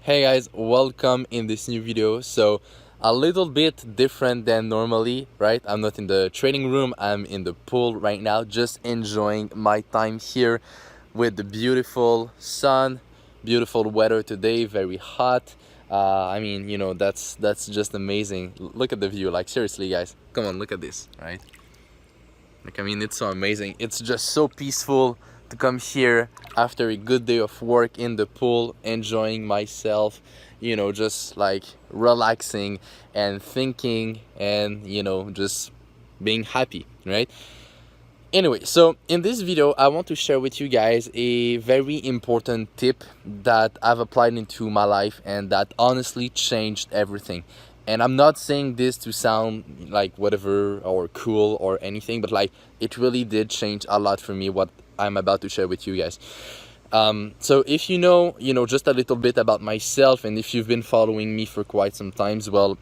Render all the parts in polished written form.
Hey guys, welcome in this new video. So a little bit different than normally, right? I'm not in the training room, I'm in the pool right now, just enjoying my time here with the beautiful sun, beautiful weather today, very hot. That's just amazing. Look at the view, like seriously guys, come on, look at this, right? It's so amazing. It's just so peaceful to come here after a good day of work in the pool, enjoying myself, just like relaxing and thinking and, just being happy, right? Anyway, so in this video, I want to share with you guys a very important tip that I've applied into my life and that honestly changed everything. And I'm not saying this to sound like whatever or cool or anything, but like it really did change a lot for me what I'm about to share with you guys. So if you know, just a little bit about myself, and if you've been following me for quite some times, well,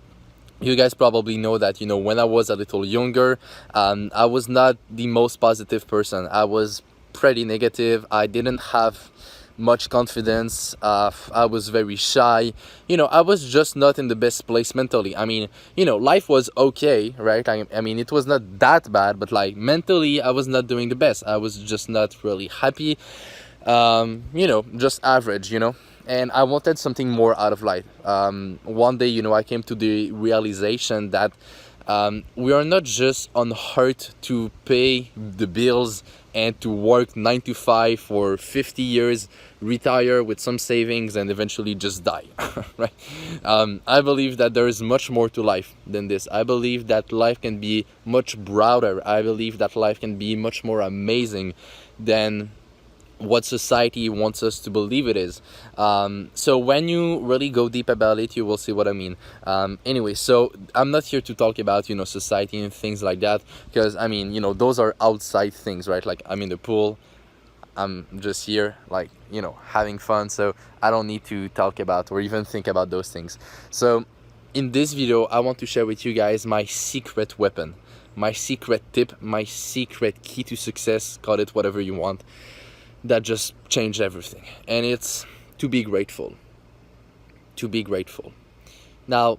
you guys probably know that when I was a little younger, I was not the most positive person. I was pretty negative. I didn't have much confidence. I was very shy. I was just not in the best place mentally. Life was okay, right? It was not that bad, but like mentally I was not doing the best. I was just not really happy. Just average, and I wanted something more out of life. One day, I came to the realization that we are not just on earth to pay the bills and to work 9 to 5 for 50 years, retire with some savings, and eventually just die, right? I believe that there is much more to life than this. I believe that life can be much broader. I believe that life can be much more amazing than what society wants us to believe it is. So when you really go deep about it, you will see what I mean. Anyway, so I'm not here to talk about society and things like that, because those are outside things, right? Like I'm in the pool, I'm just here, like having fun, so I don't need to talk about or even think about those things. So in this video, I want to share with you guys my secret weapon, my secret tip, my secret key to success, call it whatever you want, that just changed everything. And it's to be grateful. To be grateful. Now,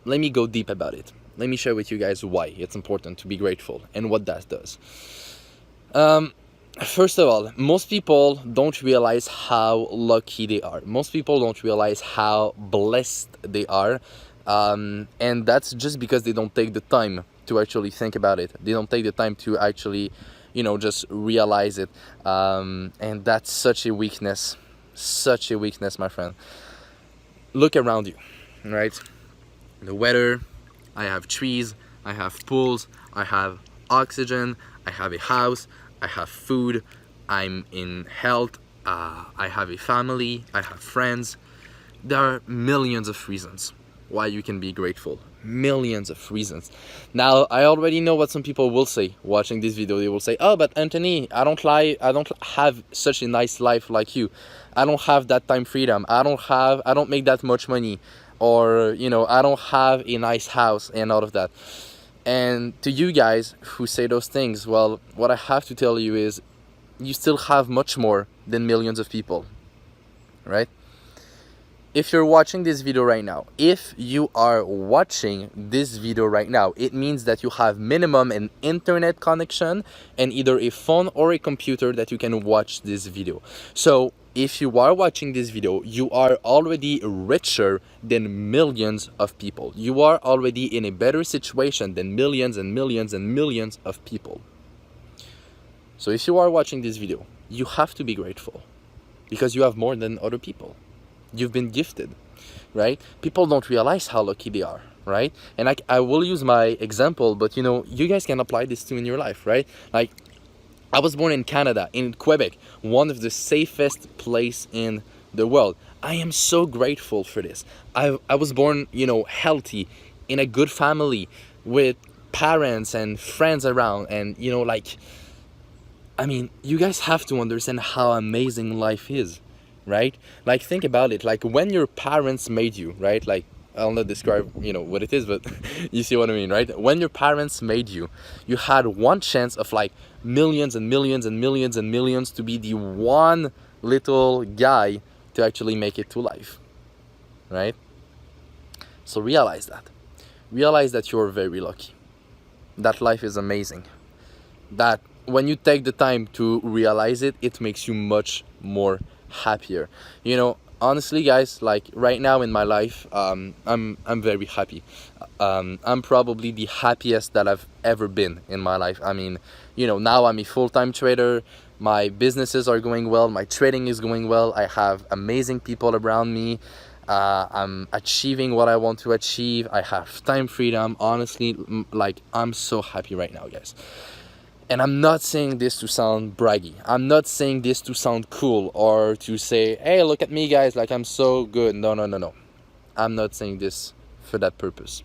let me go deep about it. Let me share with you guys why it's important to be grateful and what that does. First of all, most people don't realize how lucky they are. Most people don't realize how blessed they are. And that's just because they don't take the time to actually think about it. They don't take the time to actually just realize it. And that's such a weakness, my friend. Look around you, right? The weather, I have trees, I have pools, I have oxygen, I have a house, I have food, I'm in health, I have a family, I have friends. There are millions of reasons why you can be grateful. Millions of reasons. Now, I already know what some people will say watching this video. They will say, oh, but Anthony, I don't have such a nice life like you. I don't have that time freedom. I don't make that much money, or I don't have a nice house and all of that. And to you guys who say those things, well, what I have to tell you is you still have much more than millions of people, right? If you're watching this video right now, it means that you have minimum an internet connection and either a phone or a computer that you can watch this video. So if you are watching this video, you are already richer than millions of people. You are already in a better situation than millions and millions and millions of people. So if you are watching this video, you have to be grateful because you have more than other people. You've been gifted, right? People don't realize how lucky they are, right? And I will use my example, but you guys can apply this too in your life, right? Like, I was born in Canada, in Quebec, one of the safest place in the world. I am so grateful for this. I was born, healthy, in a good family, with parents and friends around, and you guys have to understand how amazing life is, right? Like, think about it. Like, when your parents made you, right? Like, I'll not describe what it is, but you see what I mean, right? When your parents made you, you had one chance of like millions and millions and millions and millions to be the one little guy to actually make it to life, right? So realize that. Realize that you're very lucky, that life is amazing, that when you take the time to realize it, it makes you much more happier. You know, honestly, guys, like right now in my life, I'm very happy. I'm probably the happiest that I've ever been in my life. I mean, you know, now I'm a full-time trader. My businesses are going well. My trading is going well. I have amazing people around me. I'm achieving what I want to achieve. I have time freedom. Honestly, like I'm so happy right now, guys. And I'm not saying this to sound braggy. I'm not saying this to sound cool or to say, hey, look at me, guys, like I'm so good. No, no, no, no. I'm not saying this for that purpose.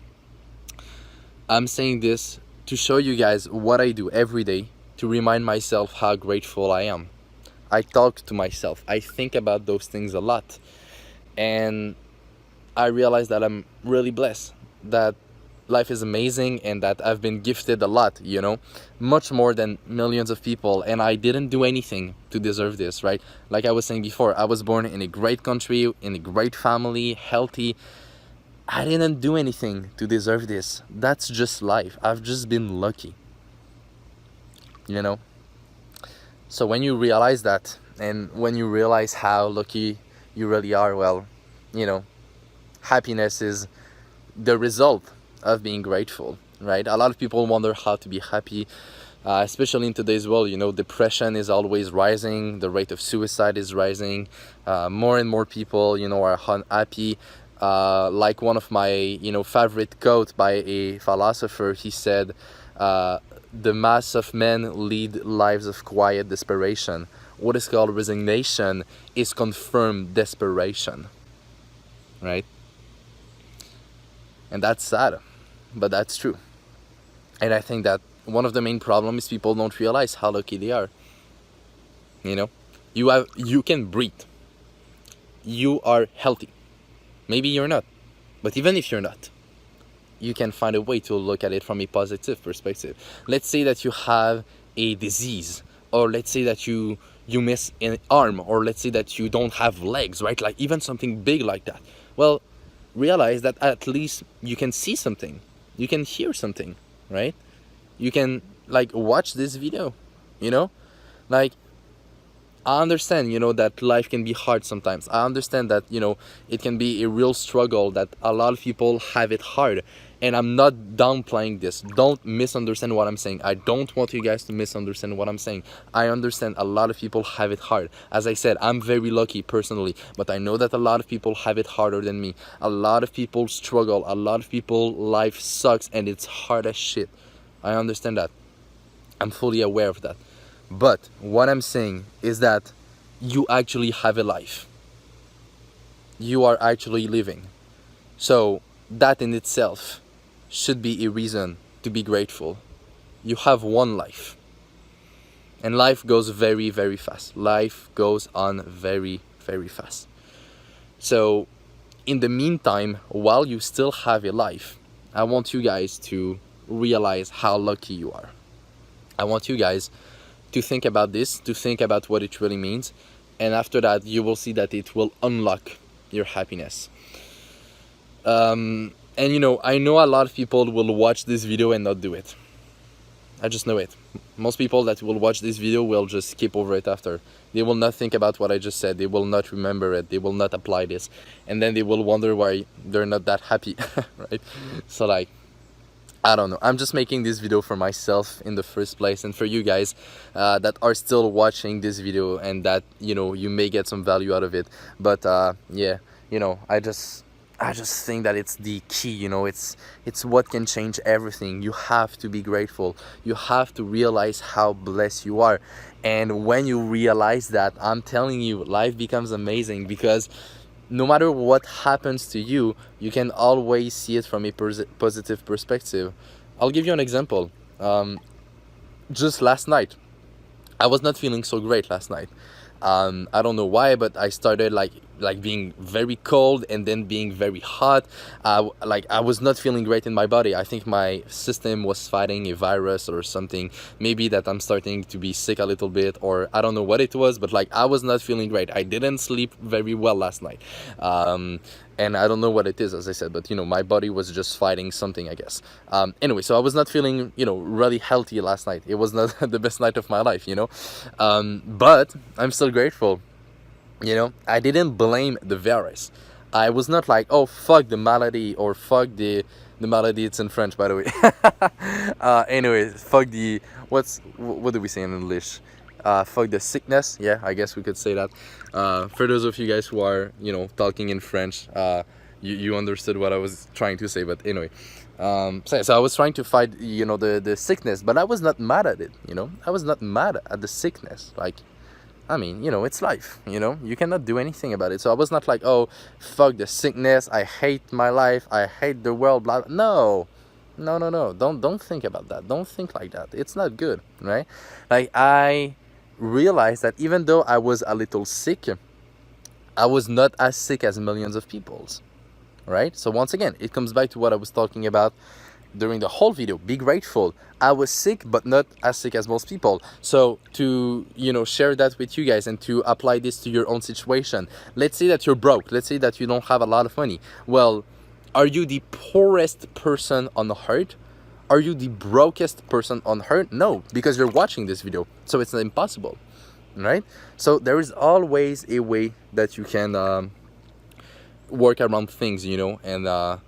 I'm saying this to show you guys what I do every day to remind myself how grateful I am. I talk to myself. I think about those things a lot. And I realize that I'm really blessed, that life is amazing, and that I've been gifted a lot, you know, much more than millions of people, and I didn't do anything to deserve this, right? Like I was saying before, I was born in a great country, in a great family, healthy. I didn't do anything to deserve this. That's just life. I've just been lucky, you know? So when you realize that, and when you realize how lucky you really are, well, you know, happiness is the result of being grateful, right? A lot of people wonder how to be happy, especially in today's world. You know, depression is always rising, the rate of suicide is rising, more and more people, you know, are unhappy. Like one of my, you know, favorite quote by a philosopher, he said, the mass of men lead lives of quiet desperation. What is called resignation is confirmed desperation, right? And that's sad, but that's true. And I think that one of the main problems is people don't realize how lucky they are. You know, you can breathe. You are healthy. Maybe you're not, but even if you're not, you can find a way to look at it from a positive perspective. Let's say that you have a disease, or let's say that you miss an arm, or let's say that you don't have legs, right? Like even something big like that. Well, realize that at least you can see something, you can hear something, right? You can like watch this video, you know, like I understand, you know, that life can be hard sometimes. I understand that, you know, it can be a real struggle, that a lot of people have it hard. And I'm not downplaying this. Don't misunderstand what I'm saying. I don't want you guys to misunderstand what I'm saying. I understand a lot of people have it hard. As I said, I'm very lucky personally, but I know that a lot of people have it harder than me. A lot of people struggle. A lot of people, life sucks and it's hard as shit. I understand that. I'm fully aware of that. But what I'm saying is that you actually have a life. You are actually living. So that in itself should be a reason to be grateful. You have one life. And life goes very, very fast. Life goes on very, very fast. So in the meantime, while you still have a life, I want you guys to realize how lucky you are. I want you guys to think about this, to think about what it really means, and after that you will see that it will unlock your happiness. And you know, I know a lot of people will watch this video and not do it. I just know it. Most people that will watch this video will just skip over it after. They will not think about what I just said. They will not remember it. They will not apply this. And then they will wonder why they're not that happy, right? So like, I don't know. I'm just making this video for myself in the first place, and for you guys that are still watching this video and that, you know, you may get some value out of it. But yeah, you know, I just think that it's the key, you know, it's what can change everything. You have to be grateful. You have to realize how blessed you are. And when you realize that, I'm telling you, life becomes amazing, because no matter what happens to you, you can always see it from a positive perspective. I'll give you an example. Just last night, I was not feeling so great last night. I don't know why, but I started like like being very cold and then being very hot. Like I was not feeling great in my body. I think my system was fighting a virus or something. Maybe that I'm starting to be sick a little bit, or I don't know what it was, but like I was not feeling great. I didn't sleep very well last night. And I don't know what it is, as I said, but you know, my body was just fighting something, I guess. Anyway, so I was not feeling, you know, really healthy last night. It was not the best night of my life, you know. But I'm still grateful. You know, I didn't blame the virus. I was not like, oh, fuck the malady, or fuck the malady. It's in French, by the way. Anyway, fuck the, what do we say in English? Fuck the sickness. Yeah, I guess we could say that. For those of you guys who are, you know, talking in French, you understood what I was trying to say. But anyway, so I was trying to fight, you know, the sickness, but I was not mad at it. You know, I was not mad at the sickness. Like, I mean, you know, it's life, you know, you cannot do anything about it. So I was not like, oh, fuck the sickness, I hate my life, I hate the world, blah, blah. No, don't think about that. Don't think like that. It's not good, right? Like, I realized that even though I was a little sick, I was not as sick as millions of people, right? So once again, it comes back to what I was talking about during the whole video. Be grateful. I was sick, but not as sick as most people. So to, you know, share that with you guys and to apply this to your own situation. Let's say that you're broke. Let's say that you don't have a lot of money. Well, are you the poorest person on earth? Are you the brokest person on earth? No, because you're watching this video. So it's impossible, right? So there is always a way that you can work around things, you know, and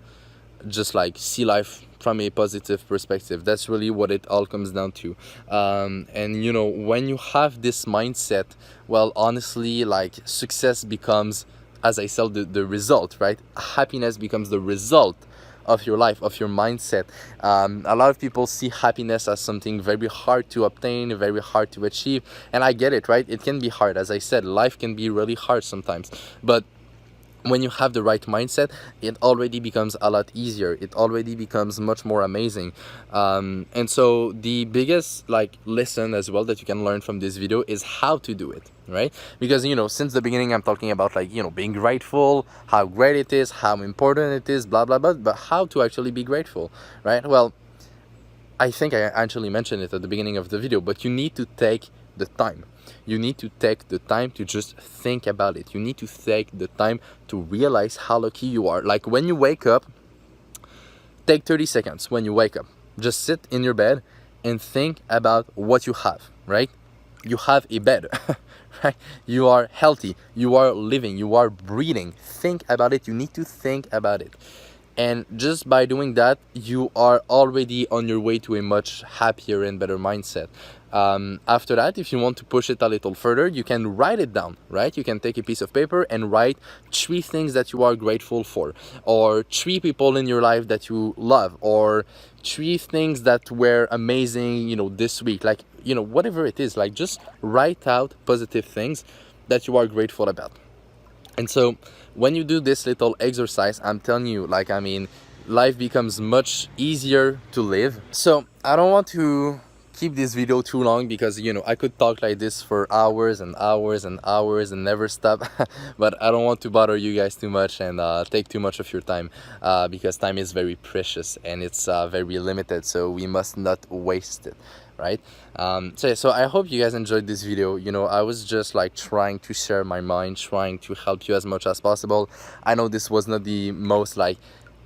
just like see life from a positive perspective. That's really what it all comes down to. And you know, when you have this mindset, well, honestly, like success becomes, as I said, the result, right? Happiness becomes the result of your life, of your mindset. A lot of people see happiness as something very hard to obtain, very hard to achieve, and I get it, right? It can be hard. As I said, life can be really hard sometimes, but when you have the right mindset, it already becomes a lot easier. It already becomes much more amazing. And so the biggest like lesson as well that you can learn from this video is how to do it, right? Because, you know, since the beginning I'm talking about, like, you know, being grateful, how great it is, how important it is, blah blah blah, but how to actually be grateful, right? Well, I think I actually mentioned it at the beginning of the video, but you need to take the time. You need to take the time to just think about it. You need to take the time to realize how lucky you are. Like when you wake up, take 30 seconds when you wake up. Just sit in your bed and think about what you have, right? You have a bed, right? You are healthy, you are living, you are breathing. Think about it. You need to think about it. And just by doing that, you are already on your way to a much happier and better mindset. After that, if you want to push it a little further, you can write it down, right? You can take a piece of paper and write 3 things that you are grateful for, or 3 people in your life that you love, or 3 things that were amazing, you know, this week. Like, you know, whatever it is, like just write out positive things that you are grateful about. And so when you do this little exercise, I'm telling you, like, I mean, life becomes much easier to live. So I don't want to keep this video too long because, you know, I could talk like this for hours and hours and hours and never stop. But I don't want to bother you guys too much and take too much of your time, because time is very precious and it's very limited, so we must not waste it, right? So I hope you guys enjoyed this video. You know, I was just like trying to share my mind, trying to help you as much as possible. I know this was not the most like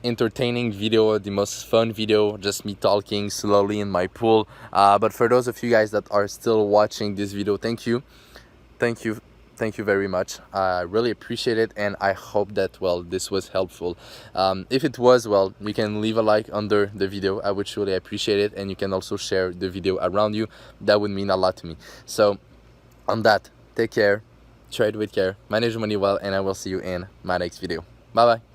entertaining video, the most fun video, just me talking slowly in my pool, but for those of you guys that are still watching this video, thank you very much. I really appreciate it, and I hope that, well, this was helpful. If it was, well, you can leave a like under the video. I would truly appreciate it, and you can also share the video around you. That would mean a lot to me. So on that, take care, trade with care, manage money well, and I will see you in my next video. Bye bye.